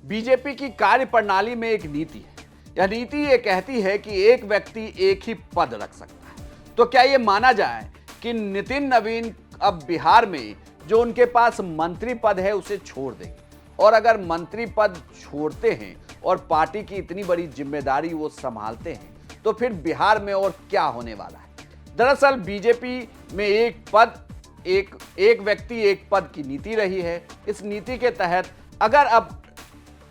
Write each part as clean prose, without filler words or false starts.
BJP की कार्यप्रणाली में एक नीति है। यह नीति ये कहती है कि एक व्यक्ति एक ही पद रख सकता है। तो क्या ये माना जाए कि नितिन नवीन अब बिहार में जो उनके पास मंत्री पद है उसे छोड़ देंगे? और अगर मंत्री पद छोड़ते हैं और पार्टी की इतनी बड़ी जिम्मेदारी वो संभालते हैं तो फिर बिहार में और क्या होने वाला है? दरअसल बीजेपी में एक व्यक्ति एक पद की नीति रही है। इस नीति के तहत अगर अब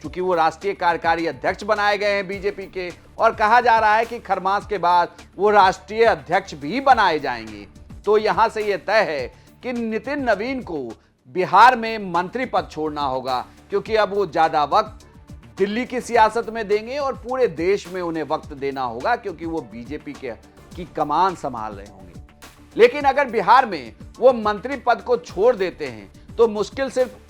चूंकि वो राष्ट्रीय कार्यकारी अध्यक्ष बनाए गए हैं बीजेपी के और कहा जा रहा है कि खरमास के बाद वो राष्ट्रीय अध्यक्ष भी बनाए जाएंगे, तो यहां से ये तय है कि नितिन नवीन को बिहार में मंत्री पद छोड़ना होगा, क्योंकि अब वो ज्यादा वक्त दिल्ली की सियासत में देंगे और पूरे देश में उन्हें वक्त देना होगा, क्योंकि वो बीजेपी की कमान संभाल रहे होंगे। लेकिन अगर बिहार में वो मंत्री पद को छोड़ देते हैं तो मुश्किल सिर्फ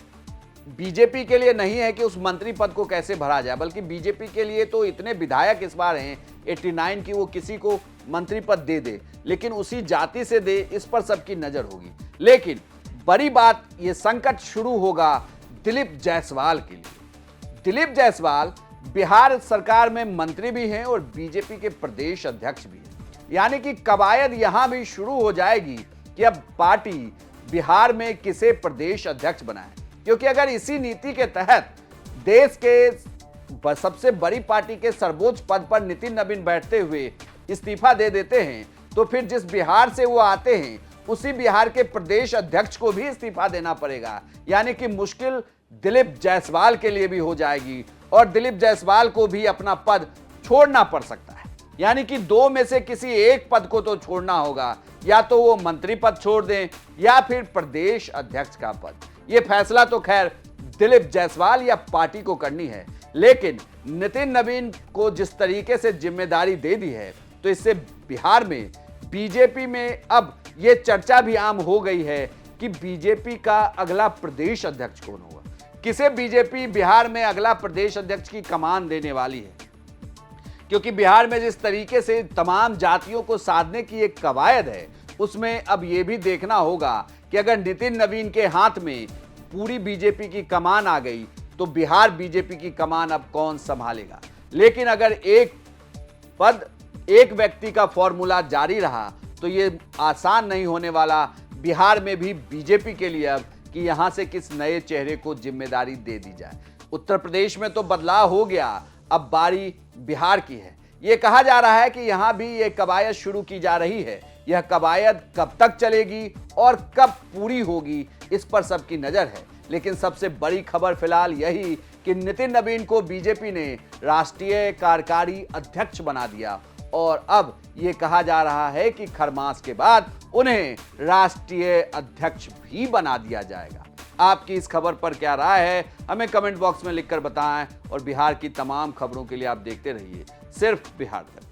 बीजेपी के लिए नहीं है कि उस मंत्री पद को कैसे भरा जाए, बल्कि बीजेपी के लिए तो इतने विधायक इस बार हैं 89 की वो किसी को मंत्री पद दे, लेकिन उसी जाति से दे, इस पर सबकी नजर होगी। लेकिन बड़ी बात, ये संकट शुरू होगा दिलीप जायसवाल के लिए। दिलीप जायसवाल बिहार सरकार में मंत्री भी हैं और बीजेपी के प्रदेश अध्यक्ष भी हैं। यानी कि कवायद यहां भी शुरू हो जाएगी कि अब पार्टी बिहार में किसे प्रदेश अध्यक्ष बनाए, क्योंकि अगर इसी नीति के तहत देश के सबसे बड़ी पार्टी के सर्वोच्च पद पर नितिन नवीन बैठते हुए इस्तीफा दे देते हैं तो फिर जिस बिहार से वो आते हैं उसी बिहार के प्रदेश अध्यक्ष को भी इस्तीफा देना पड़ेगा। यानी कि मुश्किल दिलीप जायसवाल के लिए भी हो जाएगी और दिलीप जायसवाल को भी अपना पद छोड़ना पड़ सकता है। यानी कि दो में से किसी एक पद को तो छोड़ना होगा, या तो वो मंत्री पद छोड़ दें या फिर प्रदेश अध्यक्ष का पद। ये फैसला तो खैर दिलीप जायसवाल या पार्टी को करनी है, लेकिन नितिन नवीन को जिस तरीके से जिम्मेदारी दे दी है तो इससे बिहार में बीजेपी में अब ये चर्चा भी आम हो गई है कि बीजेपी का अगला प्रदेश अध्यक्ष कौन होगा, किसे बीजेपी बिहार में अगला प्रदेश अध्यक्ष की कमान देने वाली है। क्योंकि बिहार में जिस तरीके से तमाम जातियों को साधने की एक कवायद है, उसमें अब यह भी देखना होगा कि अगर नितिन नवीन के हाथ में पूरी बीजेपी की कमान आ गई तो बिहार बीजेपी की कमान अब कौन संभालेगा। लेकिन अगर एक व्यक्ति का फॉर्मूला जारी रहा तो ये आसान नहीं होने वाला बिहार में भी बीजेपी के लिए अब कि यहां से किस नए चेहरे को जिम्मेदारी दे दी जाए। उत्तर प्रदेश में तो बदलाव हो गया, अब बारी बिहार की है। यह कहा जा रहा है कि यहां भी ये कवायद शुरू की जा रही है। यह कवायद कब तक चलेगी और कब पूरी होगी, इस पर सबकी नजर है। लेकिन सबसे बड़ी खबर फिलहाल यही कि नितिन नवीन को बीजेपी ने राष्ट्रीय कार्यकारी अध्यक्ष बना दिया और अब यह कहा जा रहा है कि खरमास के बाद उन्हें राष्ट्रीय अध्यक्ष भी बना दिया जाएगा। आपकी इस खबर पर क्या राय है, हमें कमेंट बॉक्स में लिखकर बताएं और बिहार की तमाम खबरों के लिए आप देखते रहिए सिर्फ बिहार तक।